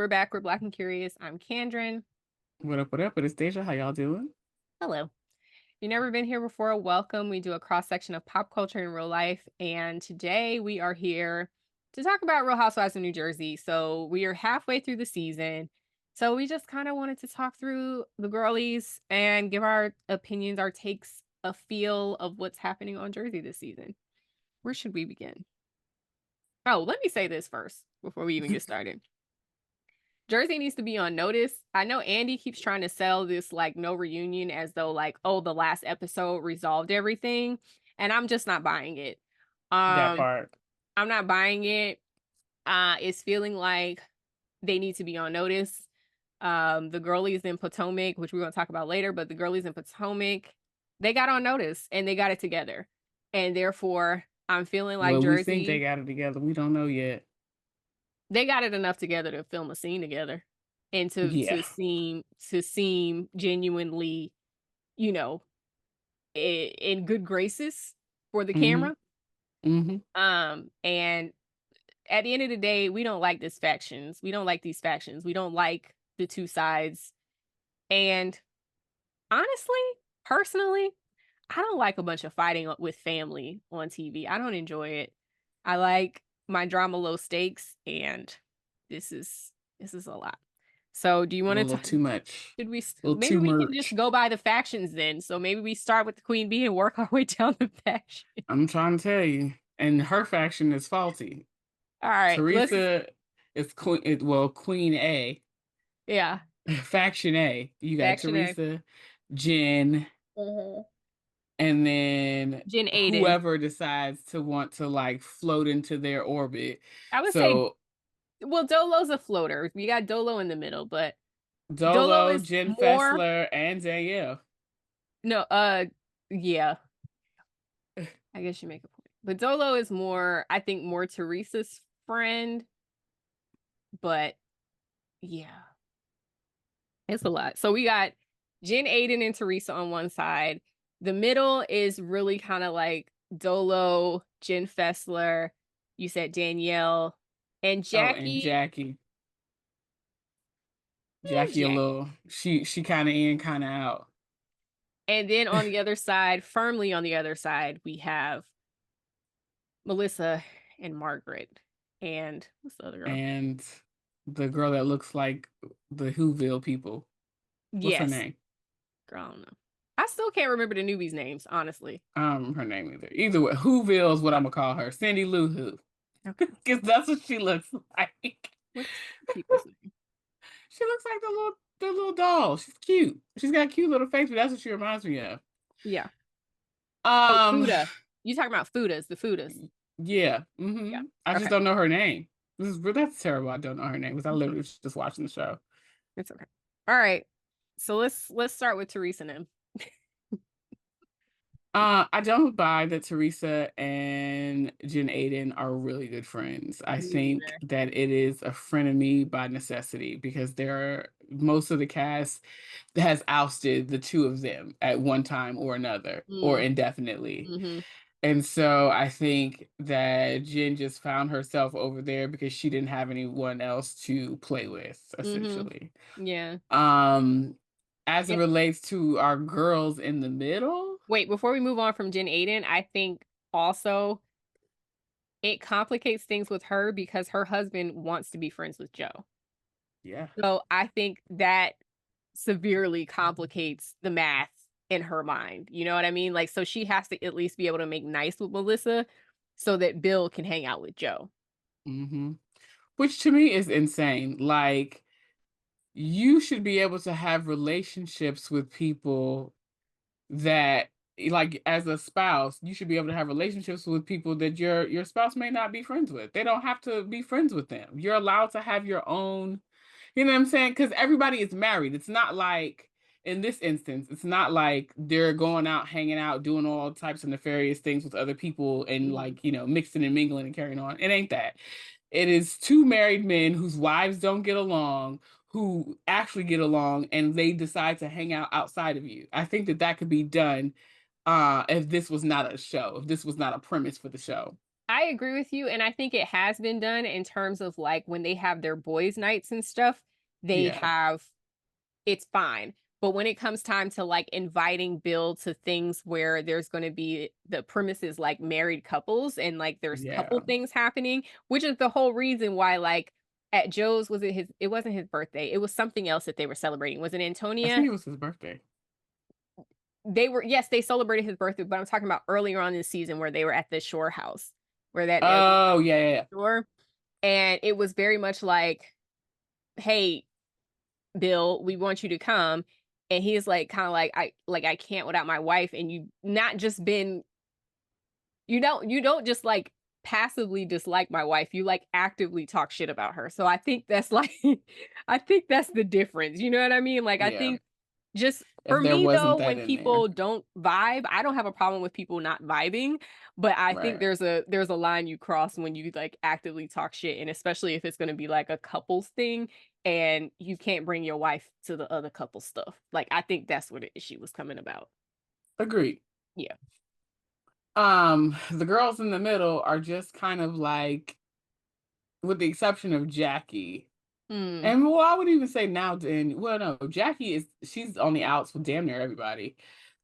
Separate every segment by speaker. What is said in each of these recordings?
Speaker 1: back. We're Black and Curious. I'm Kandrin.
Speaker 2: What up, what up? It's Deja. How y'all doing?
Speaker 1: Hello. If you've never been here before, welcome. We do a cross section of pop culture and real life. And today we are here to talk about Real Housewives of New Jersey. So we are halfway through the season. So we just kind of wanted to talk through the girlies and give our opinions, our takes, a feel of what's happening on Jersey this season. Where should we begin? Oh, let me say this first before we even get started. Jersey needs to be on notice. I know Andy keeps trying to sell this like no reunion as though like, oh, the last episode resolved everything. And I'm just not buying it.
Speaker 2: That
Speaker 1: Um,
Speaker 2: part.
Speaker 1: I'm not buying it. It's feeling like they need to be on notice. The girlies in Potomac, which we're gonna talk about later, but the girlies in Potomac, they got on notice and they got it together. And therefore, I'm feeling like
Speaker 2: Well, we think they
Speaker 1: Jersey,
Speaker 2: got it together. We don't know yet.
Speaker 1: they got it enough together to film a scene together and to
Speaker 2: Yeah.
Speaker 1: to seem genuinely, you know, in good graces for the
Speaker 2: Mm-hmm.
Speaker 1: camera.
Speaker 2: Mm-hmm.
Speaker 1: And at the end of the day, we don't like these factions. We don't like these factions. We don't like the two sides. And honestly, personally, I don't like a bunch of fighting with family on TV. I don't enjoy it. I like my drama low stakes, and this is this is a lot. So, do you
Speaker 2: A
Speaker 1: want
Speaker 2: little
Speaker 1: to
Speaker 2: too much.
Speaker 1: should we
Speaker 2: A little
Speaker 1: maybe
Speaker 2: too
Speaker 1: we can just
Speaker 2: much.
Speaker 1: go by the factions then? So maybe we start with the Queen Bee and work our way down the faction.
Speaker 2: I'm trying to tell you. And her faction is faulty.
Speaker 1: All right, let's
Speaker 2: Teresa is Queen A.
Speaker 1: yeah,
Speaker 2: Faction A. You got
Speaker 1: faction A.
Speaker 2: Teresa, Jen,
Speaker 1: Mhm.
Speaker 2: and then
Speaker 1: Jen Aydin.
Speaker 2: whoever decides to want to like float into their orbit.
Speaker 1: I would say
Speaker 2: So
Speaker 1: well, Dolo's a floater. We got Dolo in the middle, but Dolo
Speaker 2: Dolo,
Speaker 1: is
Speaker 2: Jen
Speaker 1: more
Speaker 2: Fessler, and Danielle.
Speaker 1: no, yeah, I guess you make a point. But Dolo is more, I think, more Teresa's friend. But yeah, it's a lot. So we got Jen, Aydin, and Teresa on one side. The middle is really kind of like Dolo, Jen Fessler. You said Danielle and
Speaker 2: Oh, and
Speaker 1: Jackie.
Speaker 2: Jackie. Jackie a
Speaker 1: Jackie.
Speaker 2: little. She kind of in, kind of out.
Speaker 1: And then on the other side, firmly on the other side, we have Melissa and Margaret. And what's the other girl?
Speaker 2: And the girl that looks like the Whoville people. What's her
Speaker 1: Yes.
Speaker 2: name?
Speaker 1: Girl, I don't know. I still can't remember the newbies' names, honestly.
Speaker 2: Her name either. Either way, Whoville is what I'm gonna call her. Cindy Lou Who.
Speaker 1: Okay.
Speaker 2: Because that's what she looks like.
Speaker 1: What's the people's name?
Speaker 2: She looks like the little doll. She's cute. She's got a cute little face, but that's what she reminds me of.
Speaker 1: Yeah. Oh,
Speaker 2: Um,
Speaker 1: Fuda. You talking about Fudas, the Fudas.
Speaker 2: yeah.
Speaker 1: Yeah.
Speaker 2: I just
Speaker 1: Okay.
Speaker 2: don't know her name. That's terrible. I don't know her name because I literally was just watching the show.
Speaker 1: It's okay. All right. So let's start with Teresa and him.
Speaker 2: I don't buy that Teresa and Jen Aydin are really good friends. I
Speaker 1: Me
Speaker 2: think
Speaker 1: neither.
Speaker 2: that it is a frenemy by necessity because most of the cast has ousted the two of them at one time or another or
Speaker 1: Mm,
Speaker 2: indefinitely.
Speaker 1: hmm
Speaker 2: And so I think that Jen just found herself over there because she didn't have anyone else to play with,
Speaker 1: hmm
Speaker 2: essentially.
Speaker 1: Yeah.
Speaker 2: Um, as it
Speaker 1: And
Speaker 2: relates to our girls in the middle.
Speaker 1: wait, before we move on from Jen Aydin, I think also it complicates things with her because her husband wants to be friends with Joe.
Speaker 2: Yeah.
Speaker 1: So I think that severely complicates the math in her mind. You know what I mean? Like, so she has to at least be able to make nice with Melissa so that Bill can hang out with Joe.
Speaker 2: hmm Which to me is insane. Like, you should be able to have relationships with people that, like, as a spouse, you should be able to have relationships with people that your spouse may not be friends with. They don't have to be friends with them. You're allowed to have your own, you know what I'm saying? Because everybody is married. It's not like, in this instance, it's not like they're going out, hanging out, doing all types of nefarious things with other people and
Speaker 1: Mhm.
Speaker 2: like, mixing and mingling and carrying on. It ain't that. It is two married men whose wives don't get along, who actually get along, and they decide to hang out outside of you. I think that that could be done if this was not a show, if this was not a premise for the show.
Speaker 1: I agree with you, and I think it has been done in terms of, like, when they have their boys' nights and stuff, they
Speaker 2: Yeah.
Speaker 1: have it's fine. But when it comes time to, like, inviting Bill to things where there's gonna be the premises like married couples and, like, there's couple
Speaker 2: Yeah.
Speaker 1: things happening, which is the whole reason why, like, at Joe's it wasn't his birthday, it was something else that they were celebrating. Was it
Speaker 2: I think
Speaker 1: Antonia?
Speaker 2: it was his birthday.
Speaker 1: They were yes, they celebrated his birthday, but I'm talking about earlier on in the season where they were at the shore house, where that
Speaker 2: Oh, yeah, yeah, yeah.
Speaker 1: shore, and it was very much like, "Hey, Bill, we want you to come." And he's like, kind of like, I can't without my wife. And you not just been, you don't just like passively dislike my wife. You like actively talk shit about her. So I think that's like, I think that's the difference. You know what I mean? Like, I
Speaker 2: Yeah.
Speaker 1: think just
Speaker 2: If
Speaker 1: for
Speaker 2: there
Speaker 1: me
Speaker 2: wasn't
Speaker 1: though,
Speaker 2: that
Speaker 1: when
Speaker 2: in there.
Speaker 1: people don't vibe, I don't have a problem with people not vibing, but I think
Speaker 2: Right.
Speaker 1: there's a line you cross when you like actively talk shit, and especially if it's going to be like a couples thing and you can't bring your wife to the other couple stuff. Like I think that's where the issue was coming about.
Speaker 2: Agreed.
Speaker 1: Yeah.
Speaker 2: The girls in the middle are just kind of like, with the exception of Jackie.
Speaker 1: Mm,
Speaker 2: And well, I would even say now, and well, no, Jackie she's on the outs with damn near everybody.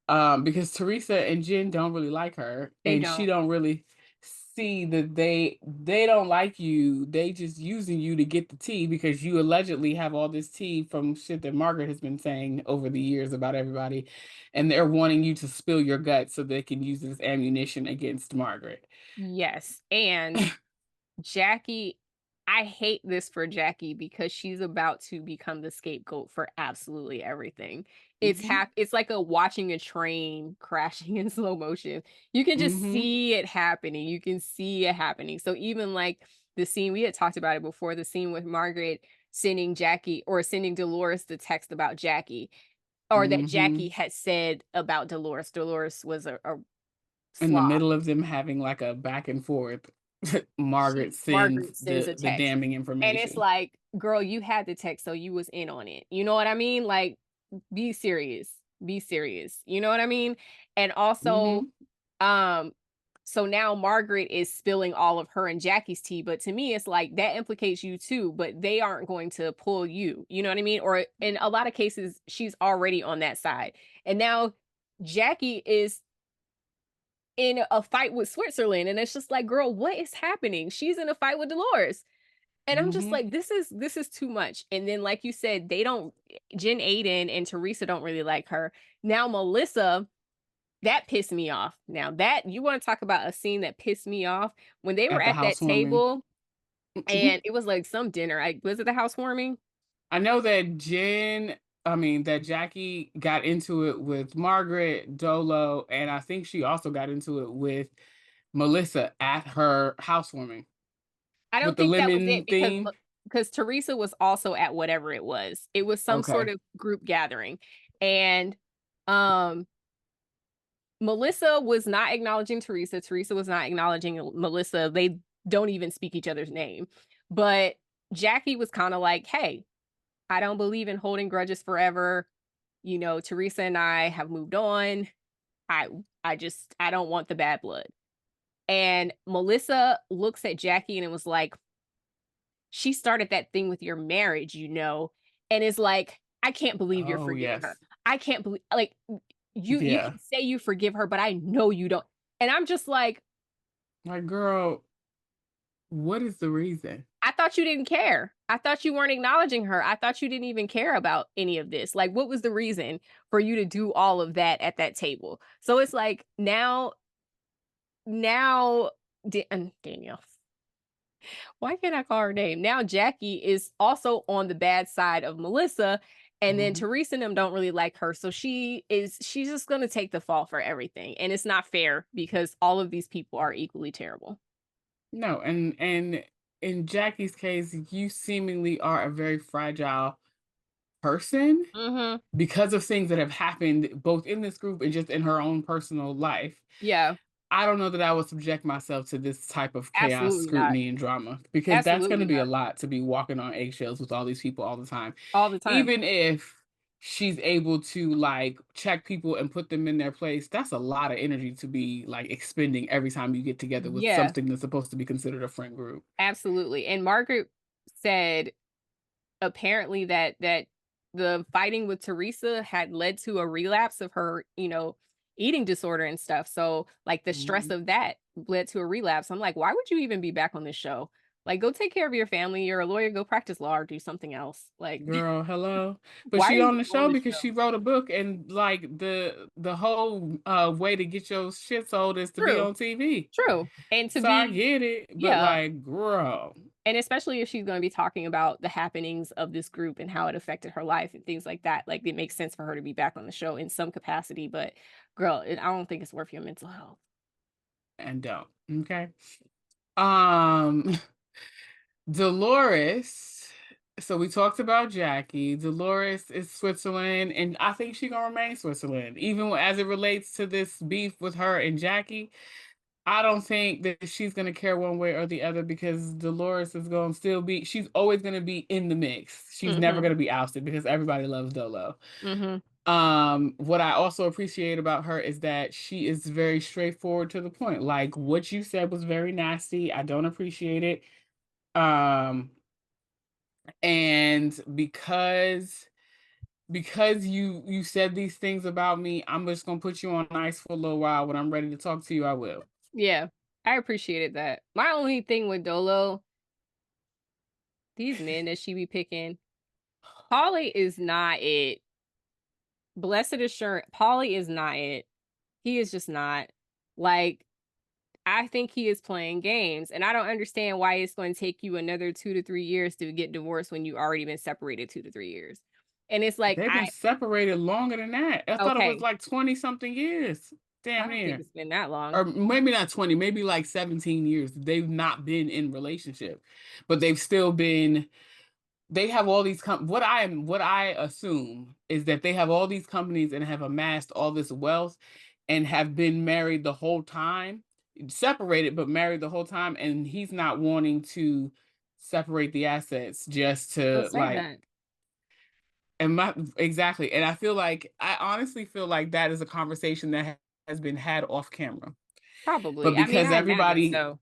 Speaker 2: Because Teresa and Jen don't really like her,
Speaker 1: they
Speaker 2: and she
Speaker 1: don't.
Speaker 2: don't really see that they don't like you. They just using you to get the tea because you allegedly have all this tea from shit that Margaret has been saying over the years about everybody, and they're wanting you to spill your guts so they can use it as ammunition against Margaret.
Speaker 1: Yes. And Jackie, I hate this for Jackie because she's about to become the scapegoat for absolutely everything.
Speaker 2: Hmm.
Speaker 1: It's like a watching a train crashing in slow motion. You can just
Speaker 2: Hmm.
Speaker 1: see it happening. You can see it happening. So even like the scene we had talked about it before, the scene with Margaret sending Jackie or sending Dolores the text about Jackie, or that
Speaker 2: Hmm.
Speaker 1: Jackie had said about Dolores. Dolores was a
Speaker 2: In the
Speaker 1: slob.
Speaker 2: middle of them having like a back and forth, Margaret sends
Speaker 1: Margaret sends
Speaker 2: the
Speaker 1: a
Speaker 2: the
Speaker 1: text.
Speaker 2: damning
Speaker 1: And it's
Speaker 2: information.
Speaker 1: like, girl, you had the text, so you was in on it. You know what I mean? Like, be serious. Be serious. You know what I mean? And also,
Speaker 2: Hmm.
Speaker 1: um, so now Margaret is spilling all of her and Jackie's tea, but to me, it's like that implicates you too, but they aren't going to pull you. You know what I mean? Or in a lot of cases, she's already on that side. And now Jackie is in a fight with Switzerland. And it's just like, girl, what is happening? She's in a fight with Dolores. And I'm just
Speaker 2: Hmm.
Speaker 1: like, this is too much. And then, like you said, they don't Jen Aydin and Teresa don't really like her. Now Melissa, that pissed me off. Now that you want to talk about a scene that pissed me off when they were
Speaker 2: At the
Speaker 1: at that
Speaker 2: housewarming.
Speaker 1: table and it was like some dinner. Was it the housewarming?
Speaker 2: I know that that Jackie got into it with Margaret, Dolo, and I think she also got into it with Melissa at her housewarming
Speaker 1: I
Speaker 2: with
Speaker 1: don't
Speaker 2: the
Speaker 1: think that was it
Speaker 2: lemon theme.
Speaker 1: because Teresa was also at whatever it was. It was some sort
Speaker 2: Okay.
Speaker 1: of group gathering. And um Melissa was not acknowledging Teresa. Teresa was not acknowledging Melissa. They don't even speak each other's name. But Jackie was kind of like, hey, I don't believe in holding grudges forever. You know, Teresa and I have moved on. I I don't want the bad blood. And Melissa looks at Jackie and it was like, she started that thing with your marriage, you know, and is like, I can't believe you're
Speaker 2: Oh
Speaker 1: forgiving her.
Speaker 2: yes.
Speaker 1: I can't believe like you
Speaker 2: Yeah.
Speaker 1: can say you forgive her, but I know you don't. And I'm just like,
Speaker 2: Like, girl, what is the reason?
Speaker 1: I thought you didn't care. I thought you weren't acknowledging her. I thought you didn't even care about any of this. Like, what was the reason for you to do all of that at that table? So it's like now, Danielle, why can't I call her name? Now Jackie is also on the bad side of Melissa, and then
Speaker 2: Mhm.
Speaker 1: Teresa and them don't really like her. So she's just gonna take the fall for everything. And it's not fair because all of these people are equally terrible.
Speaker 2: No, and in Jackie's case, you seemingly are a very fragile person
Speaker 1: Mm-hmm.
Speaker 2: because of things that have happened both in this group and just in her own personal life.
Speaker 1: Yeah,
Speaker 2: I don't know that I would subject myself to this type of chaos,
Speaker 1: absolutely not.
Speaker 2: scrutiny, and drama because that's going to
Speaker 1: Absolutely
Speaker 2: be a
Speaker 1: not.
Speaker 2: lot to be walking on eggshells with all these people all the time.
Speaker 1: All the time.
Speaker 2: Even if she's able to like check people and put them in their place. That's a lot of energy to be like expending every time you get together with
Speaker 1: Yeah,
Speaker 2: something that's supposed to be considered a friend group.
Speaker 1: absolutely. And Margaret said apparently that the fighting with Teresa had led to a relapse of her, eating disorder and stuff. So like the stress
Speaker 2: Mhm.
Speaker 1: of that led to a relapse. I'm like, why would you even be back on this show? Like, go take care of your family. You're a lawyer. Go practice law or do something else. Like,
Speaker 2: Girl, hello. But
Speaker 1: why are
Speaker 2: she
Speaker 1: you
Speaker 2: on the
Speaker 1: on
Speaker 2: show
Speaker 1: the
Speaker 2: because
Speaker 1: show?
Speaker 2: she wrote a book and like the whole way to get your shit sold is to be
Speaker 1: True,
Speaker 2: on TV.
Speaker 1: true. And to
Speaker 2: So I
Speaker 1: be,
Speaker 2: get it, but
Speaker 1: yeah,
Speaker 2: like, girl,
Speaker 1: and especially if she's going to be talking about the happenings of this group and how it affected her life and things like that, like it makes sense for her to be back on the show in some capacity. But girl, I don't think it's worth your mental health.
Speaker 2: and don't. Okay. Um Dolores. So we talked about Jackie. Dolores is Switzerland, and I think she gonna remain Switzerland, even as it relates to this beef with her and Jackie. I don't think that she's gonna care one way or the other because Dolores is gonna still be. She's always gonna be in the mix. She's never
Speaker 1: Mhm.
Speaker 2: gonna be ousted because everybody loves Dolo.
Speaker 1: Mhm.
Speaker 2: What I also appreciate about her is that she is very straightforward to the point. Like what you said was very nasty. I don't appreciate it. Um, and because you said these things about me, I'm just gonna put you on ice for a little while. When I'm ready to talk to you, I will.
Speaker 1: Yeah. I appreciated that. My only thing with Dolo, these men that she be picking, Polly is not it. Blessed assurance, Polly is not it. He is just not. Like, I think he is playing games, and I don't understand why it's going to take you another 2 to 3 years to get divorced when you already been separated 2 to 3 years. And it's like,
Speaker 2: They've been separated longer than that. I thought it was
Speaker 1: okay,
Speaker 2: like 20 something years.
Speaker 1: I
Speaker 2: Damn
Speaker 1: don't think
Speaker 2: near.
Speaker 1: it's been that long.
Speaker 2: Or maybe not 20, maybe like 17 years. They've not been in relationship, but they've still been they have all these what I assume is that they have all these companies and have amassed all this wealth and have been married the whole time, separated but married the whole time, and he's not wanting to separate the assets just
Speaker 1: Don't
Speaker 2: to
Speaker 1: say
Speaker 2: like
Speaker 1: that.
Speaker 2: and my exactly. And I honestly feel like that is a conversation that has been had off camera.
Speaker 1: Probably.
Speaker 2: But
Speaker 1: I mean,
Speaker 2: because
Speaker 1: I imagine so.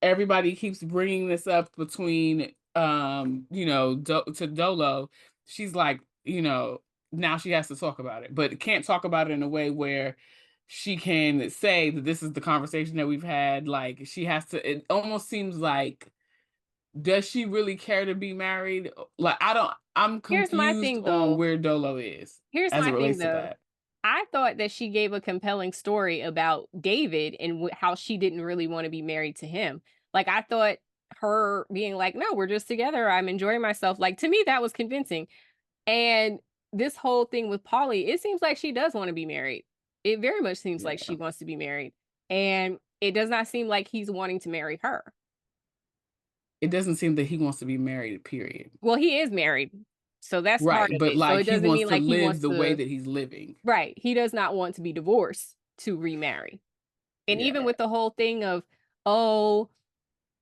Speaker 2: everybody keeps bringing this up between to Dolo, she's like, now she has to talk about it, but can't talk about it in a way where she can say that this is the conversation that we've had. Like she has to, it almost seems like, does she really care to be married? Like I'm
Speaker 1: Here's my
Speaker 2: confused
Speaker 1: thing
Speaker 2: on
Speaker 1: though.
Speaker 2: where Dolo is
Speaker 1: Here's
Speaker 2: as it
Speaker 1: my thing
Speaker 2: relates to
Speaker 1: though.
Speaker 2: that.
Speaker 1: I thought that she gave a compelling story about David and how she didn't really want to be married to him. Like, I thought her being like, no, we're just together. I'm enjoying myself. Like, to me, that was convincing. And this whole thing with Polly, it seems like she does want to be married. It very much seems like she
Speaker 2: Yeah.
Speaker 1: wants to be married. And it does not seem like he's wanting to marry her.
Speaker 2: It doesn't seem that he wants to be married, period.
Speaker 1: Well, he is married. So that's part
Speaker 2: Right.
Speaker 1: of
Speaker 2: But
Speaker 1: it. So
Speaker 2: like
Speaker 1: it
Speaker 2: he
Speaker 1: doesn't
Speaker 2: wants
Speaker 1: mean
Speaker 2: to
Speaker 1: like he
Speaker 2: live
Speaker 1: wants
Speaker 2: the way
Speaker 1: to,
Speaker 2: that he's living.
Speaker 1: right. He does not want to be divorced to remarry. And even
Speaker 2: Yeah.
Speaker 1: with the whole thing of, oh,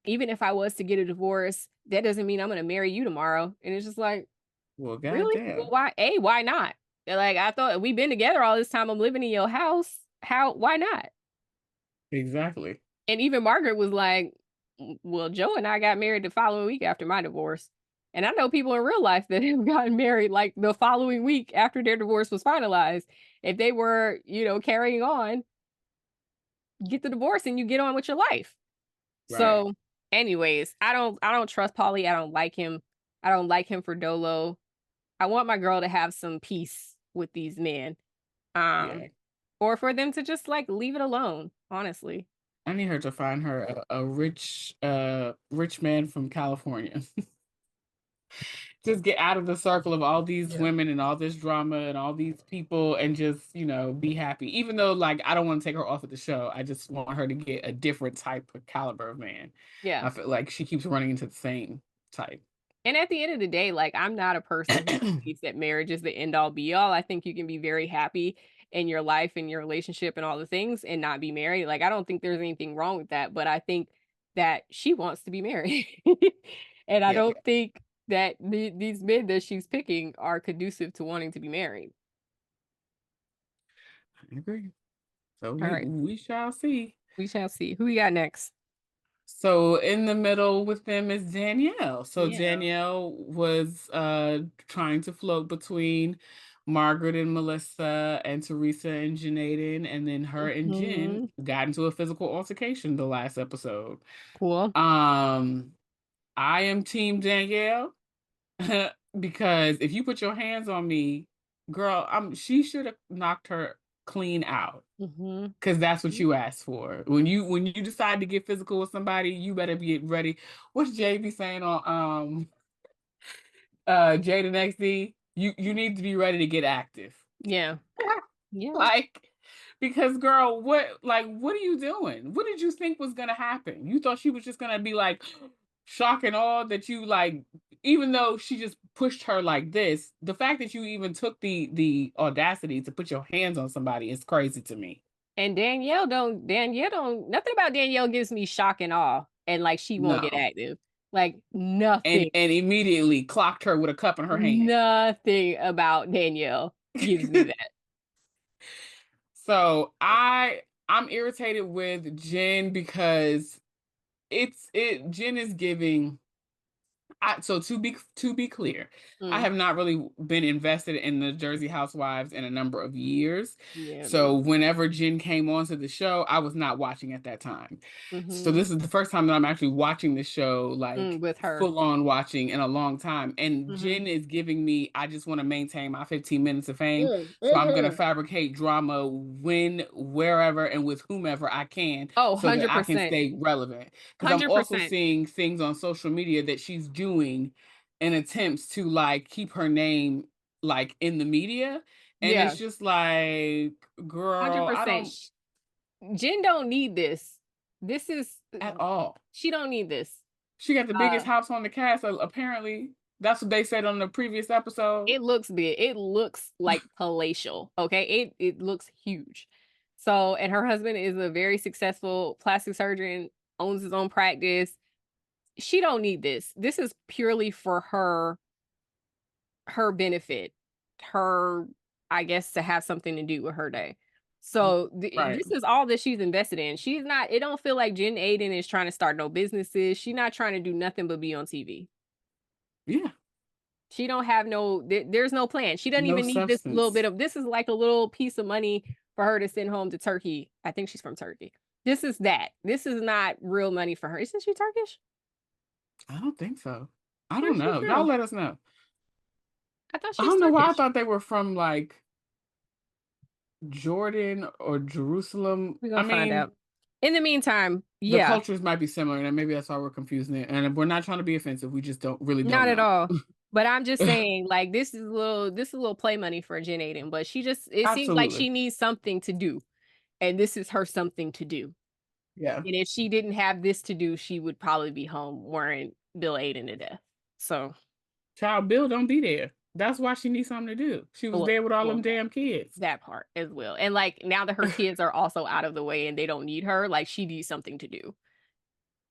Speaker 1: even if I was to get a divorce, that doesn't mean I'm going to marry you tomorrow. And it's just like,
Speaker 2: Well,
Speaker 1: really? Well,
Speaker 2: goddamn.
Speaker 1: why? A, why not? They're like, I thought we've been together all this time. I'm living in your house. How, why not?
Speaker 2: Exactly.
Speaker 1: And even Margaret was like, well, Joe and I got married the following week after my divorce. And I know people in real life that have gotten married like the following week after their divorce was finalized. If they were, carrying on, get the divorce and you get on with your life.
Speaker 2: Right.
Speaker 1: So, anyways, I don't trust Paulie. I don't like him. I don't like him for Dolo. I want my girl to have some peace with these men.
Speaker 2: Yeah.
Speaker 1: Um, or for them to just like leave it alone, honestly.
Speaker 2: I need her to find her a rich man from California. Just get out of the circle of all these
Speaker 1: Yeah.
Speaker 2: women and all this drama and all these people and just, be happy. Even though like I don't want to take her off of the show. I just want her to get a different type of caliber of man.
Speaker 1: Yeah.
Speaker 2: I feel like she keeps running into the same type.
Speaker 1: And at the end of the day, like I'm not a person who believes that marriage is the end all be all. I think you can be very happy in your life and your relationship and all the things and not be married. Like I don't think there's anything wrong with that, but I think that she wants to be married. And I
Speaker 2: Yeah.
Speaker 1: don't think that these men that she's picking are conducive to wanting to be married.
Speaker 2: I agree. So
Speaker 1: All
Speaker 2: we
Speaker 1: right,
Speaker 2: we shall see.
Speaker 1: we shall see. Who we got next?
Speaker 2: So in the middle with them is Danielle. So
Speaker 1: Yeah.
Speaker 2: Danielle was trying to float between Margaret and Melissa and Teresa and Janaden, and then her and Jen
Speaker 1: Hmm.
Speaker 2: got into a physical altercation the last episode.
Speaker 1: Cool.
Speaker 2: Um, I am team Danielle because if you put your hands on me, girl, she should have knocked her clean out.
Speaker 1: Hmm.
Speaker 2: Cause that's what you asked for. When you decide to get physical with somebody, you better be ready. What's Jay be saying on Jaden XD? You need to be ready to get active.
Speaker 1: Yeah. Yeah.
Speaker 2: Like, because girl, what are you doing? What did you think was gonna happen? You thought she was just gonna be like shock and awe that you like, even though she just pushed her like this, the fact that you even took the audacity to put your hands on somebody is crazy to me.
Speaker 1: And Danielle don't nothing about Danielle gives me shock and awe and like she won't get
Speaker 2: No.
Speaker 1: active. Like
Speaker 2: and
Speaker 1: nothing,
Speaker 2: and immediately clocked her with a cup in her hand.
Speaker 1: nothing about Danielle gives me that.
Speaker 2: So I'm irritated with Jen because Jen is giving. So to be clear, I
Speaker 1: Mm,
Speaker 2: have not really been invested in the Jersey Housewives in a number of years.
Speaker 1: yeah, me.
Speaker 2: So whenever Jen came onto the show, I was not watching at that time. So
Speaker 1: Mm-hmm.
Speaker 2: this is the first time that I'm actually watching the show, like
Speaker 1: With her.
Speaker 2: full on watching in a long time. And
Speaker 1: Mm-hmm.
Speaker 2: Jen is giving me, I just want to maintain my 15 minutes of fame. So I'm gonna
Speaker 1: Mm-hmm.
Speaker 2: fabricate drama when, wherever, and with whomever I can
Speaker 1: Oh,
Speaker 2: so that I can
Speaker 1: 100%.
Speaker 2: stay relevant. Because I'm also
Speaker 1: 100%.
Speaker 2: seeing things on social media that she's doing in attempts to like keep her name like in the media. And
Speaker 1: Yeah,
Speaker 2: it's just like, girl, I
Speaker 1: 100%.
Speaker 2: don't
Speaker 1: Jen don't need this. This is
Speaker 2: at all.
Speaker 1: she don't need this.
Speaker 2: She got the biggest
Speaker 1: Uh
Speaker 2: house on the cast, apparently. That's what they said on the previous episode.
Speaker 1: it looks big. It looks like palatial. Okay. It looks huge. So, and her husband is a very successful plastic surgeon, owns his own practice. She don't need this. This is purely for her benefit. Her, I guess, to have something to do with her day. So
Speaker 2: Right.
Speaker 1: this is all that she's invested in. She's not, it don't feel like Jen Aydin is trying to start no businesses. She's not trying to do nothing but be on TV.
Speaker 2: Yeah.
Speaker 1: She don't have there's no plan. She doesn't
Speaker 2: No
Speaker 1: even need this little bit
Speaker 2: substance.
Speaker 1: of, this is like a little piece of money for her to send home to Turkey. I think she's from Turkey. This is that. This is not real money for her. Isn't she Turkish?
Speaker 2: I don't think so. I
Speaker 1: Where's
Speaker 2: don't
Speaker 1: she
Speaker 2: know. Y'all
Speaker 1: from?
Speaker 2: let us know.
Speaker 1: I thought
Speaker 2: I
Speaker 1: she's
Speaker 2: don't know why I
Speaker 1: Turkish.
Speaker 2: thought they were from like Jordan or Jerusalem.
Speaker 1: We're
Speaker 2: I
Speaker 1: gonna find
Speaker 2: mean,
Speaker 1: out. In the meantime,
Speaker 2: the
Speaker 1: yeah,
Speaker 2: cultures might be similar, and maybe that's why we're confusing it. And we're not trying to be offensive. We just don't
Speaker 1: not at
Speaker 2: know.
Speaker 1: all. But I'm just saying, like, this is a little play money for Jen Aydin, but she just it seems like
Speaker 2: Absolutely.
Speaker 1: she needs something to do. And this is her something to do.
Speaker 2: Yeah.
Speaker 1: And if she didn't have this to do, she would probably be home worrying Bill Aydin to death. So,
Speaker 2: Child Bill don't be there. That's why she needs something to do. She was
Speaker 1: well,
Speaker 2: there with all
Speaker 1: well
Speaker 2: them damn kids.
Speaker 1: that part as well. And like now that her kids are also out of the way and they don't need her, like she needs something to do.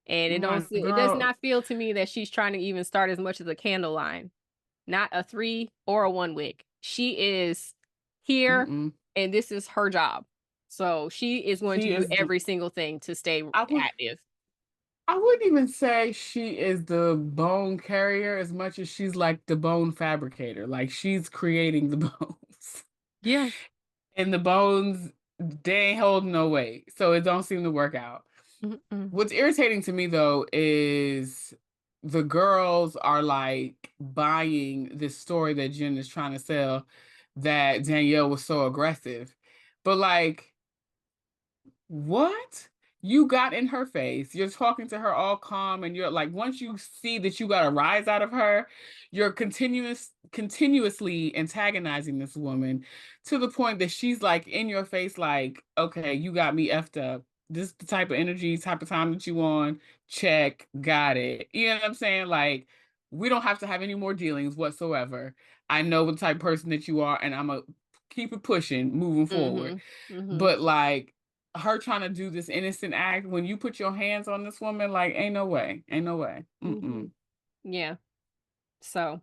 Speaker 1: And
Speaker 2: My
Speaker 1: it does
Speaker 2: girl.
Speaker 1: not feel to me that she's trying to even start as much as a candle line, not a 3 or a 1 wick. She is here
Speaker 2: Mm-mm.
Speaker 1: and this is her job. So she is going to
Speaker 2: She
Speaker 1: do
Speaker 2: is the
Speaker 1: every single thing to stay
Speaker 2: I would
Speaker 1: active.
Speaker 2: I wouldn't even say she is the bone carrier as much as she's like the bone fabricator. Like she's creating the bones.
Speaker 1: Yeah.
Speaker 2: And the bones, they ain't holding no weight. So it don't seem to work out.
Speaker 1: Mm-mm.
Speaker 2: What's irritating to me though is the girls are like buying this story that Jen is trying to sell that Danielle was so aggressive. But like, what? You got in her face. You're talking to her all calm, and you're like, once you see that you got a rise out of her, you're continuously antagonizing this woman to the point that she's like in your face, like, okay, you got me effed up. This is the type of energy, type of time that you on. Check, got it. You know what I'm saying? Like, we don't have to have any more dealings whatsoever. I know the type of person that you are, and I'm gonna keep it pushing, moving forward.
Speaker 1: Mm-hmm. Mm-hmm.
Speaker 2: But like her trying to do this innocent act when you put your hands on this woman, like, ain't no way. Ain't no way.
Speaker 1: Mm-hmm.
Speaker 2: Mm-mm.
Speaker 1: Yeah. So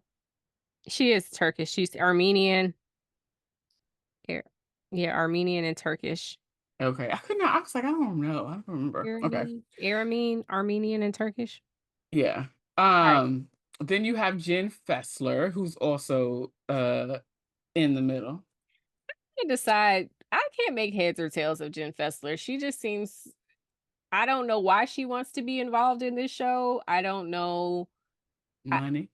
Speaker 1: she is Turkish. She's Armenian. Yeah, yeah, Armenian and Turkish.
Speaker 2: Okay. I could not. I was like, I don't know. I don't remember. Okay.
Speaker 1: Armenian and Turkish.
Speaker 2: Yeah.
Speaker 1: All right.
Speaker 2: Um, then you have Jen Fessler, who's also in the middle.
Speaker 1: I decide I can't make heads or tails of Jen Fessler. She just seems I don't know why she wants to be involved in this show. I don't know. I,
Speaker 2: Money.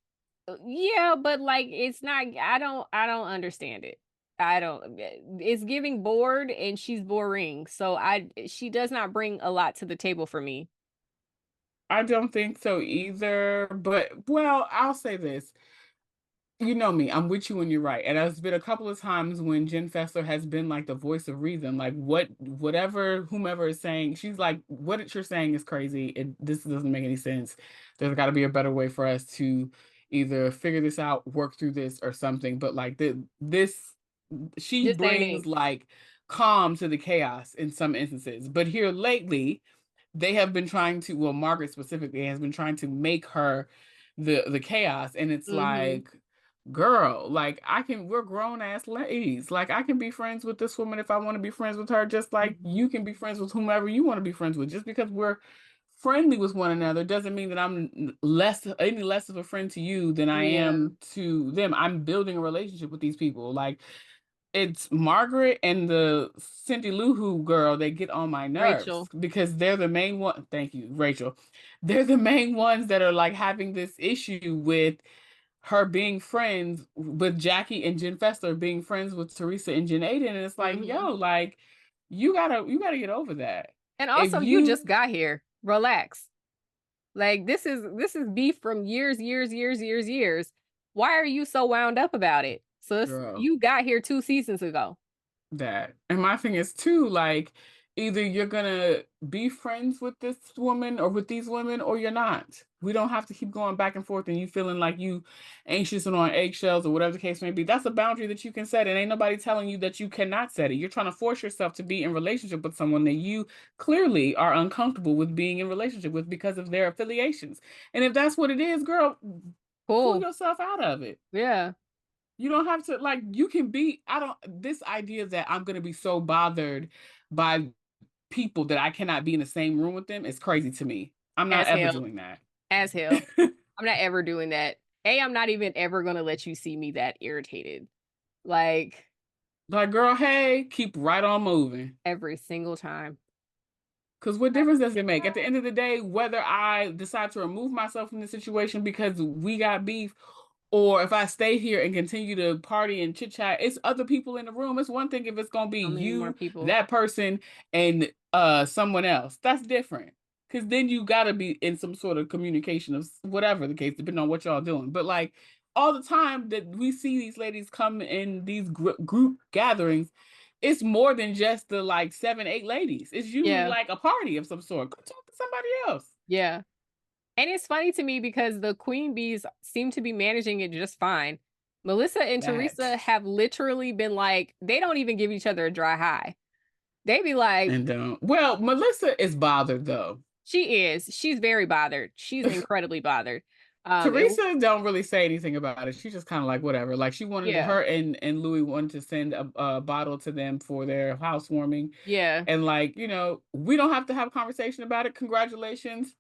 Speaker 1: yeah, but like it's not I don't understand it. I don't it's giving bored and she's boring. So I she does not bring a lot to the table for me.
Speaker 2: I don't think so either. But well, I'll say this. You know me, I'm with you when you're right. And there's been a couple of times when Jen Fessler has been like the voice of reason. Like whatever whomever is saying, she's like, what you're saying is crazy. This doesn't make any sense. There's got to be a better way for us to either figure this out, work through this or something. But like this she
Speaker 1: This ain't it.
Speaker 2: brings like calm to the chaos in some instances. But here lately, they have been trying to, well, Margaret specifically has been trying to make her the chaos. And it's
Speaker 1: Mm-hmm.
Speaker 2: like, girl, like we're grown ass ladies. Like I can be friends with this woman if I want to be friends with her, just like you can be friends with whomever you want to be friends with. Just because we're friendly with one another doesn't mean that I'm any less of a friend to you than I
Speaker 1: Yeah.
Speaker 2: am to them. I'm building a relationship with these people. Like it's Margaret and the Cindy Lou Who girl that get on my nerves
Speaker 1: Rachel.
Speaker 2: because they're the main one. Thank you, Rachel. They're the main ones that are like having this issue with her being friends with Jackie and Jen Fessler being friends with Teresa and Jen Aydin. And it's like,
Speaker 1: Mm-hmm.
Speaker 2: yo, like you gotta get over that.
Speaker 1: And
Speaker 2: If
Speaker 1: also you
Speaker 2: you
Speaker 1: just got here. Relax. Like this is beef from years. Why are you so wound up about it? So
Speaker 2: girl,
Speaker 1: you got here 2 seasons ago.
Speaker 2: that. And my thing is too, like, either you're gonna be friends with this woman or with these women, or you're not. We don't have to keep going back and forth and you feeling like you anxious and on eggshells or whatever the case may be. That's a boundary that you can set, and ain't nobody telling you that you cannot set it. You're trying to force yourself to be in relationship with someone that you clearly are uncomfortable with being in relationship with because of their affiliations. And if that's what it is, girl, pull
Speaker 1: Cool.
Speaker 2: yourself out of it.
Speaker 1: Yeah.
Speaker 2: You don't have to like you can be I don't this idea that I'm gonna be so bothered by people that I cannot be in the same room with them is crazy to me. I'm not
Speaker 1: As
Speaker 2: ever
Speaker 1: hell.
Speaker 2: doing that.
Speaker 1: As hell. I'm not ever doing that. I'm not even ever gonna let you see me that irritated. Like
Speaker 2: Like, girl, hey, keep right on moving.
Speaker 1: every single time.
Speaker 2: Because what difference does it make? At the end of the day, whether I decide to remove myself from the situation because we got beef, or if I stay here and continue to party and chit chat, it's other people in the room. It's one thing if it's gonna be
Speaker 1: So many more
Speaker 2: you,
Speaker 1: people.
Speaker 2: that person, and someone else. That's different. Because then you gotta be in some sort of communication of whatever the case, depending on what y'all doing. But like all the time that we see these ladies come in these group gatherings, it's more than just the like 7, 8 ladies. It's usually
Speaker 1: Yeah.
Speaker 2: like a party of some sort. Go talk to somebody else.
Speaker 1: Yeah. And it's funny to me because the queen bees seem to be managing it just fine. Melissa and
Speaker 2: That
Speaker 1: Teresa have literally been like, they don't even give each other a dry high. They be like,
Speaker 2: and well, Melissa is bothered though.
Speaker 1: she is. She's very bothered. She's incredibly bothered. It
Speaker 2: Teresa don't really say anything about it. She's just kind of like whatever. Like she wanted
Speaker 1: yeah,
Speaker 2: her and Louis wanted to send a bottle to them for their housewarming,
Speaker 1: yeah,
Speaker 2: and like we don't have to have a conversation about it. Congratulations,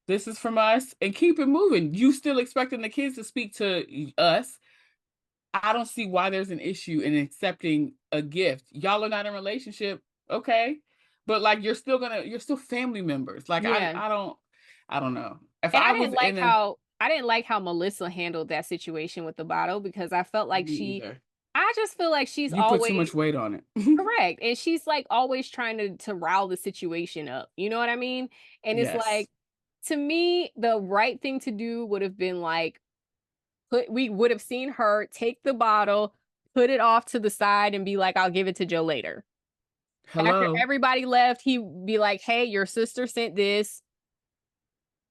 Speaker 2: this is from us, and keep it moving. You still expecting the kids to speak to us? I don't see why there's an issue in accepting a gift. Y'all are not in a relationship, okay? But like you're still family members. Like
Speaker 1: yeah.
Speaker 2: I don't know. If
Speaker 1: And
Speaker 2: I was in a
Speaker 1: I didn't like how Melissa handled that situation with the bottle because I felt like
Speaker 2: me either.
Speaker 1: I just feel like she's
Speaker 2: You put too
Speaker 1: always
Speaker 2: much weight on it.
Speaker 1: correct. And she's like always trying to rile the situation up. You know what I mean? And it's
Speaker 2: Yes.
Speaker 1: like to me, the right thing to do would have been like we would have seen her take the bottle, put it off to the side and be like, I'll give it to Joe later. After
Speaker 2: Hello.
Speaker 1: everybody left, he'd be like, hey, your sister sent this.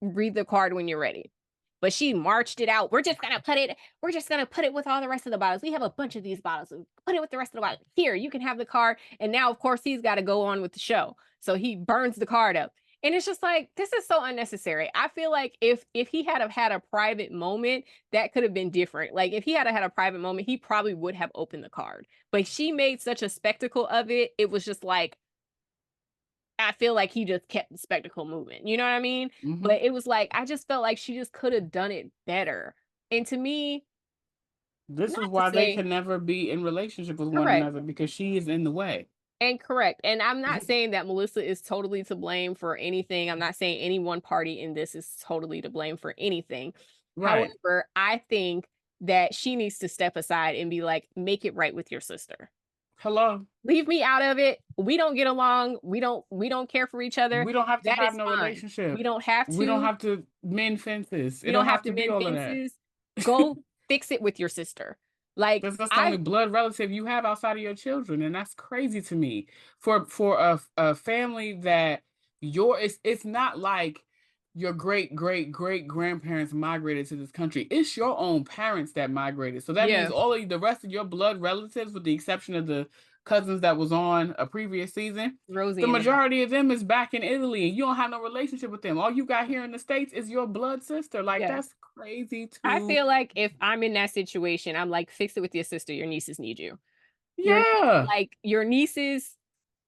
Speaker 1: Read the card when you're ready. But she marched it out. We're just gonna put it with all the rest of the bottles. We have a bunch of these bottles. Put it with the rest of the bottles. Here, you can have the card. And now, of course, he's got to go on with the show. So he burns the card up. And it's just like, this is so unnecessary. I feel like if he had have had a private moment, that could have been different. Like if he had have had a private moment, he probably would have opened the card. But she made such a spectacle of it. It was just like, I feel like he just kept the spectacle moving. You know what I mean?
Speaker 2: Mhm.
Speaker 1: But it was like I just felt like she just could have done it better. And to me,
Speaker 2: This is
Speaker 1: not to
Speaker 2: why they
Speaker 1: say
Speaker 2: can never be in relationship with one
Speaker 1: correct.
Speaker 2: another because she is in the way.
Speaker 1: And correct. And I'm not saying that Melissa is totally to blame for anything. I'm not saying any one party in this is totally to blame for anything.
Speaker 2: Right.
Speaker 1: However, I think that she needs to step aside and be like, make it right with your sister.
Speaker 2: Hello.
Speaker 1: Leave me out of it. We don't get along. We don't care for each other.
Speaker 2: We don't have to
Speaker 1: That
Speaker 2: have
Speaker 1: is
Speaker 2: no
Speaker 1: fine. We
Speaker 2: relationship.
Speaker 1: don't have
Speaker 2: We don't
Speaker 1: to.
Speaker 2: have to mend fences. It
Speaker 1: We don't
Speaker 2: don't
Speaker 1: have
Speaker 2: have
Speaker 1: to
Speaker 2: to be
Speaker 1: mend
Speaker 2: all of that.
Speaker 1: fences. Go fix it with your sister. Like
Speaker 2: Because that's the only
Speaker 1: I
Speaker 2: blood relative you have outside of your children, and that's crazy to me. For a family that it's not like your great grandparents migrated to this country. It's your own parents that migrated. So that means
Speaker 1: yeah,
Speaker 2: all of the rest of your blood relatives, with the exception of the cousins that was on a previous season, the
Speaker 1: Rosie and them.
Speaker 2: majority of them is back in Italy, and you don't have no relationship with them. All you got here in the States is your blood sister. Like
Speaker 1: Yeah.
Speaker 2: that's crazy
Speaker 1: I
Speaker 2: to
Speaker 1: feel like if I'm in that situation, I'm like, fix it with your sister. Your nieces need you. Your
Speaker 2: yeah.
Speaker 1: your nieces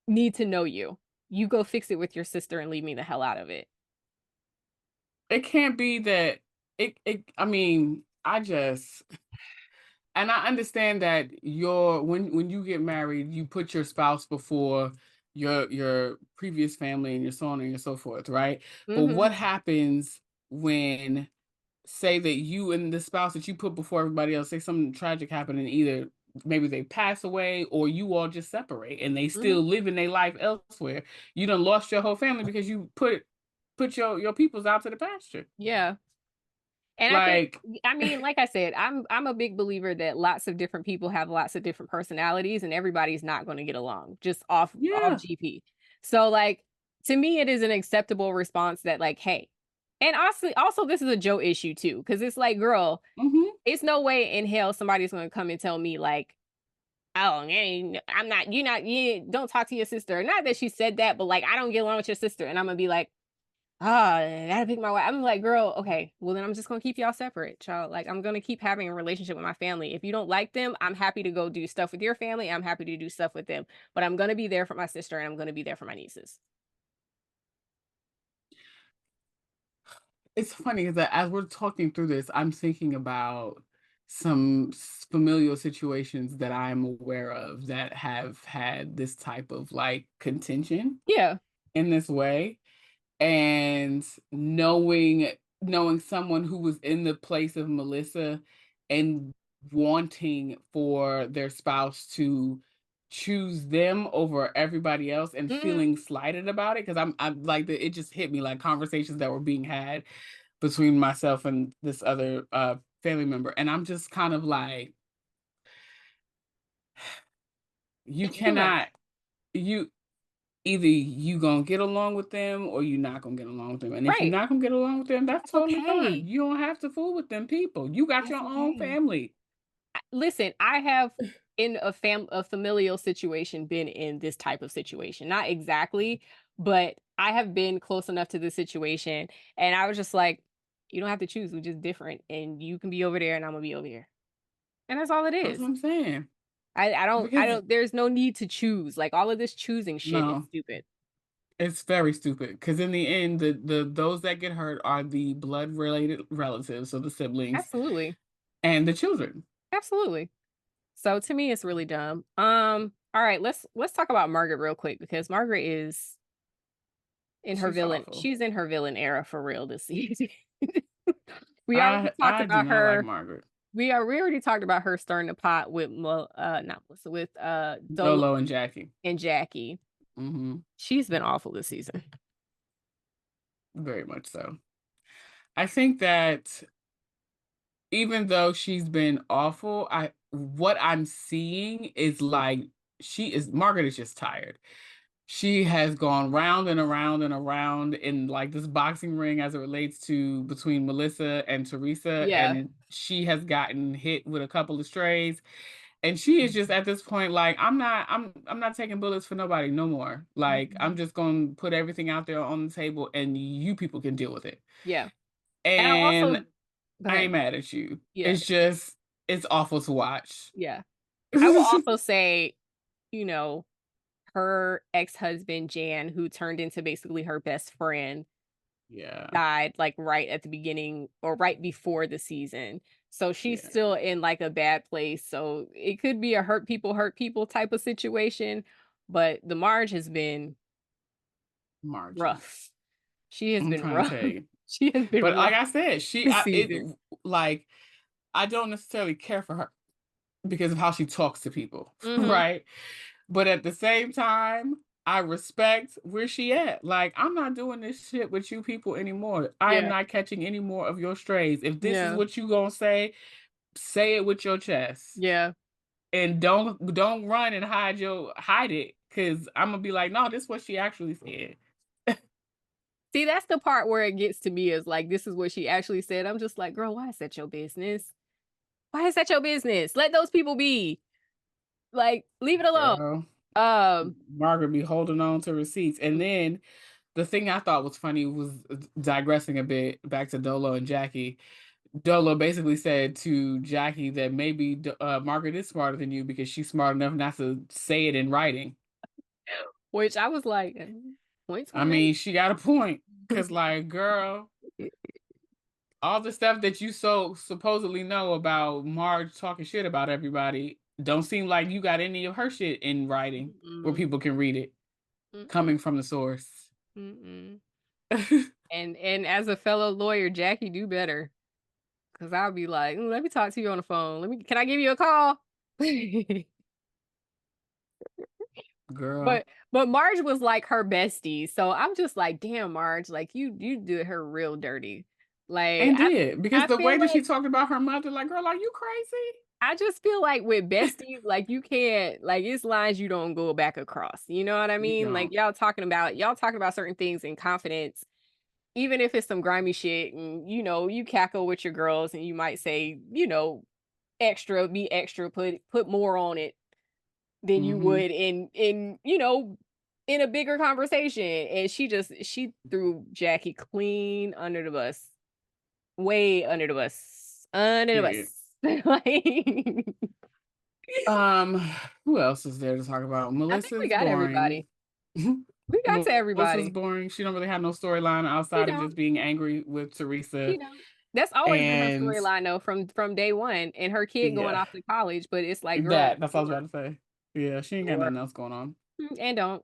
Speaker 1: need to know you. You go fix it with your sister and leave me the hell out of it.
Speaker 2: It can't be that I mean, I just and I understand that when you get married, you put your spouse before your previous family and your so on and so forth, right? But
Speaker 1: Mhm.
Speaker 2: what happens when say that you and the spouse that you put before everybody else, say something tragic happened and either maybe they pass away or you all just separate and they
Speaker 1: Mhm.
Speaker 2: still live in their life elsewhere. You done lost your whole family because you put your peoples out to the pasture.
Speaker 1: Yeah. And I think
Speaker 2: Like,
Speaker 1: I mean, like I said, I'm a big believer that lots of different people have lots of different personalities and everybody's not going to get along just off
Speaker 2: yeah.
Speaker 1: GP. So like to me it is an acceptable response that like, hey, and also this is a Joe issue too cuz it's like, girl,
Speaker 2: Mhm.
Speaker 1: it's no way in hell somebody's going to come and tell me like, "Oh, I'm not you don't talk to your sister." Not that she said that, but like I don't get along with your sister and I'm going to be like, ah, I gotta pick my wife. I'm like, girl, okay, well then I'm just gonna keep y'all separate, child. Like I'm gonna keep having a relationship with my family. If you don't like them, I'm happy to go do stuff with your family. I'm happy to do stuff with them. But I'm gonna be there for my sister and I'm gonna be there for my nieces.
Speaker 2: It's funny that as we're talking through this, I'm thinking about some familial situations that I'm aware of that have had this type of like contention
Speaker 1: Yeah.
Speaker 2: in this way. And knowing someone who was in the place of Melissa and wanting for their spouse to choose them over everybody else and
Speaker 1: Hmm.
Speaker 2: feeling slighted about it because I'm like it just hit me like conversations that were being had between myself and this other family member, and I'm just kind of like, you
Speaker 1: It's too much.
Speaker 2: cannot you either you gonna get along with them or you're not gonna get along with them. And if you're
Speaker 1: Right.
Speaker 2: not gonna get along with them, that's
Speaker 1: That's
Speaker 2: totally fine.
Speaker 1: okay.
Speaker 2: You don't have to fool with them people. You got
Speaker 1: That's
Speaker 2: your own
Speaker 1: okay.
Speaker 2: family.
Speaker 1: Listen, I have in a familial situation been in this type of situation. Not exactly, but I have been close enough to this situation and I was just like, you don't have to choose. We're just different and you can be over there and I'm gonna be over here. And that's all it
Speaker 2: That's
Speaker 1: is.
Speaker 2: what I'm saying.
Speaker 1: I
Speaker 2: Because
Speaker 1: don't there's no need to choose. Like all of this choosing shit is
Speaker 2: no,
Speaker 1: stupid.
Speaker 2: it's very stupid. Because in the end, the those that get hurt are the blood related relatives, so the siblings
Speaker 1: Absolutely.
Speaker 2: and the children.
Speaker 1: Absolutely. So to me it's really dumb. All right, let's talk about Margaret real quick because Margaret is in her
Speaker 2: She's
Speaker 1: villain.
Speaker 2: awful.
Speaker 1: She's in her villain era for real this season. We already talked
Speaker 2: I do
Speaker 1: about
Speaker 2: not like
Speaker 1: her.
Speaker 2: Margaret.
Speaker 1: We already talked about her stirring the pot with not Melissa, with Dolo
Speaker 2: Dolo and Jackie.
Speaker 1: and Jackie.
Speaker 2: Hmm.
Speaker 1: She's been awful this season.
Speaker 2: Very much so. I think that even though she's been awful, I what I'm seeing is like Margaret is just tired. She has gone round and around and around in like this boxing ring as it relates to between Melissa and Teresa,
Speaker 1: Yeah.
Speaker 2: and she has gotten hit with a couple of strays. And she is just at this point like I'm not taking bullets for nobody no more. Like I'm
Speaker 1: Mhm.
Speaker 2: just going to put everything out there on the table and you people can deal with it.
Speaker 1: Yeah. And I
Speaker 2: And
Speaker 1: also go
Speaker 2: I ain't
Speaker 1: ahead.
Speaker 2: mad at you.
Speaker 1: Yeah.
Speaker 2: It's just it's awful to watch.
Speaker 1: Yeah. I will also say, you know, her ex-husband, Jan, who turned into basically her best friend,
Speaker 2: Yeah.
Speaker 1: died, like, right at the beginning or right before the season. So she's
Speaker 2: Yeah.
Speaker 1: still in, like, a bad place. So it could be a hurt people type of situation, but the Marge has been
Speaker 2: Margie.
Speaker 1: rough. She has
Speaker 2: I'm
Speaker 1: been
Speaker 2: trying to
Speaker 1: rough.
Speaker 2: tell you.
Speaker 1: She has been
Speaker 2: But like
Speaker 1: rough
Speaker 2: I said, she
Speaker 1: this
Speaker 2: I it
Speaker 1: season.
Speaker 2: like I don't necessarily care for her because of how she talks to people,
Speaker 1: Mhm.
Speaker 2: right? But at the same time, I respect where she at. Like, I'm not doing this shit with you people anymore. I am
Speaker 1: Yeah.
Speaker 2: not catching any more of your strays. If this is
Speaker 1: Yeah.
Speaker 2: what you gonna say it with your chest.
Speaker 1: Yeah.
Speaker 2: And don't run and hide it. Cause I'm gonna be like, no, this is what she actually said.
Speaker 1: See, that's the part where it gets to me is like, this is what she actually said. I'm just like, girl, why is that your business? Why is that your business? Let those people be. Like, leave it alone.
Speaker 2: Girl.
Speaker 1: Um,
Speaker 2: Margaret be holding on to receipts. And then the thing I thought was funny was digressing a bit back to Dolo and Jackie. Dolo basically said to Jackie that maybe Margaret is smarter than you because she's smart enough not to say it in writing.
Speaker 1: which I was like, points
Speaker 2: I
Speaker 1: were made.
Speaker 2: mean, she got a point. Cause like, girl, all the stuff that you so supposedly know about Marge talking shit about everybody don't seem like you got any of her shit in writing where
Speaker 1: Mm-mm,
Speaker 2: people can read it
Speaker 1: mm-mm,
Speaker 2: coming from the source.
Speaker 1: mm-mm. And as a fellow lawyer, Jackie, do better. Cause I'll be like, "Mm, let me talk to you on the phone. Can I give you a call?"
Speaker 2: Girl.
Speaker 1: But Marge was like her bestie. So I'm just like, damn, Marge, like you did her real dirty. Like
Speaker 2: And did because
Speaker 1: I
Speaker 2: the
Speaker 1: feel
Speaker 2: way that she
Speaker 1: like
Speaker 2: talked about her mother, like, girl, are you crazy?
Speaker 1: I just feel like with besties, like you can't like it's lines you don't go back across. You know what I
Speaker 2: You
Speaker 1: mean? Like
Speaker 2: don't.
Speaker 1: y'all talking about certain things in confidence, even if it's some grimy shit and you cackle with your girls and you might say, be extra, put more on it than you
Speaker 2: Mm-hmm.
Speaker 1: would in a bigger conversation. And she threw Jackie clean under the bus. Way under the bus. Under the
Speaker 2: Period.
Speaker 1: bus. Like
Speaker 2: Um, who else is there to talk about?
Speaker 1: I think we
Speaker 2: Melissa's
Speaker 1: got everybody.
Speaker 2: boring.
Speaker 1: We got to
Speaker 2: Melissa's
Speaker 1: everybody.
Speaker 2: boring. She don't really have no storyline
Speaker 1: She
Speaker 2: outside of
Speaker 1: don't.
Speaker 2: just being angry with
Speaker 1: She
Speaker 2: Teresa.
Speaker 1: don't. That's always been her
Speaker 2: And
Speaker 1: storyline though, from day one, and her kid going
Speaker 2: yeah,
Speaker 1: off to college. But it's like, girl,
Speaker 2: that's what I was about to say. Yeah, she ain't got
Speaker 1: or
Speaker 2: nothing else going on.
Speaker 1: and don't.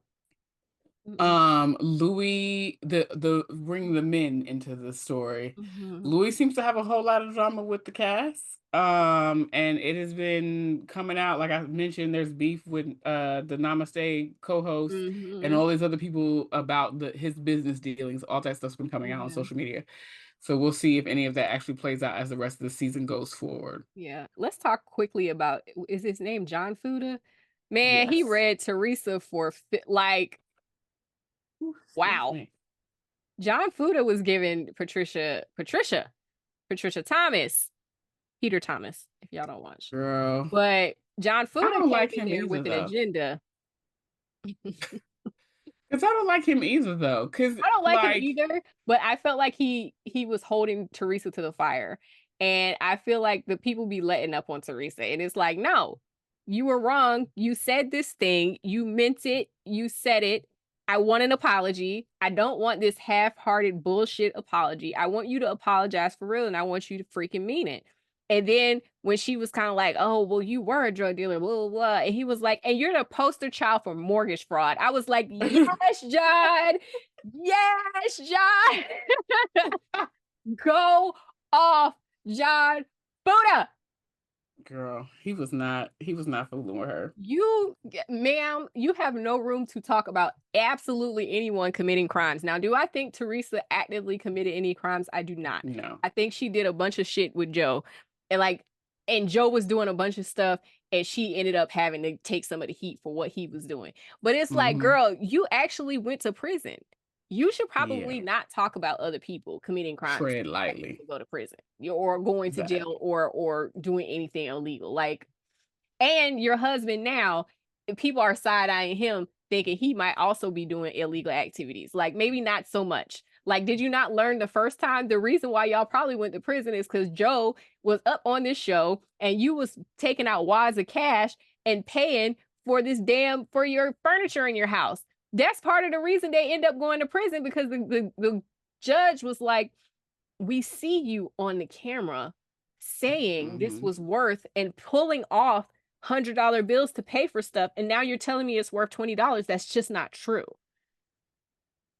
Speaker 1: Mm-mm.
Speaker 2: Louis, the bring the men into the story.
Speaker 1: Mhm.
Speaker 2: Louis seems to have a whole lot of drama with the cast. And it has been coming out, like I mentioned, there's beef with the Namaste co-host and
Speaker 1: Mhm.
Speaker 2: all these other people about his business dealings. All that stuff's been coming out on
Speaker 1: Yeah.
Speaker 2: social media. So we'll see if any of that actually plays out as the rest of the season goes forward.
Speaker 1: Yeah. Let's talk quickly about is his name John Fuda? Man, he
Speaker 2: Yes.
Speaker 1: read Teresa for like
Speaker 2: Ooh, excuse
Speaker 1: wow.
Speaker 2: me.
Speaker 1: John Fuda was giving Patricia Thomas, Peter Thomas, if y'all don't watch.
Speaker 2: Girl.
Speaker 1: But John
Speaker 2: I
Speaker 1: Fuda
Speaker 2: don't
Speaker 1: came
Speaker 2: like
Speaker 1: in
Speaker 2: him
Speaker 1: there
Speaker 2: either
Speaker 1: with an
Speaker 2: though.
Speaker 1: agenda.
Speaker 2: Because I don't like him either though. Because
Speaker 1: I don't like him
Speaker 2: like
Speaker 1: either, but I felt like he was holding Teresa to the fire. And I feel like the people be letting up on Teresa. And it's like, no, you were wrong. You said this thing. You meant it. You said it. I want an apology. I don't want this half-hearted bullshit apology. I want you to apologize for real and I want you to freaking mean it. And then when she was kind of like, oh, well, you were a drug dealer, blah, blah, blah. And he was like, and you're the poster child for mortgage fraud. I was like, yes, John. Yes, John. Go off, John Buddha.
Speaker 2: girl, he was not fooling with her.
Speaker 1: Ma'am, you have no room to talk about absolutely anyone committing crimes. Now, do I think Teresa actively committed any crimes? I do not.
Speaker 2: No.
Speaker 1: I think she did a bunch of shit with Joe. And and Joe was doing a bunch of stuff and she ended up having to take some of the heat for what he was doing. But it's like,
Speaker 2: Hmm.
Speaker 1: girl, you actually went to prison. You should
Speaker 2: Yeah.
Speaker 1: probably not talk about other people committing crimes
Speaker 2: Tread
Speaker 1: that need
Speaker 2: lightly.
Speaker 1: to go to prison or going to jail
Speaker 2: Exactly.
Speaker 1: or doing anything illegal. Like And your husband now, people are side-eyeing him thinking he might also be doing illegal activities. Like maybe not so much. Like, did you not learn the first time? The reason why y'all probably went to prison is because Joe was up on this show and you was taking out wads of cash and paying for for your furniture in your house. That's part of the reason they end up going to prison, because the judge was like, we see you on the camera saying this was worth and pulling off $100 bills to pay for stuff, and now you're telling me it's worth $20. That's just not true.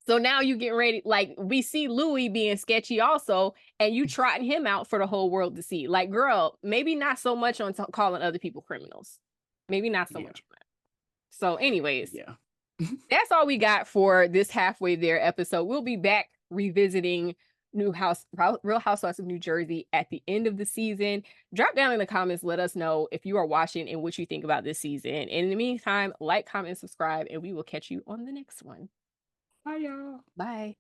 Speaker 1: So now you get ready, like we see Louis being sketchy also, and you trotting him out for the whole world to see. Like, girl, maybe not so much on calling other people criminals. Maybe not so much on that. So anyways, that's all we got for this halfway there episode. We'll be back revisiting Real Housewives of New Jersey at the end of the season. Drop down in the comments, let us know if you are watching and what you think about this season. And in the meantime, like, comment, and subscribe, and we will catch you on the next one.
Speaker 2: Bye, y'all.
Speaker 1: Bye.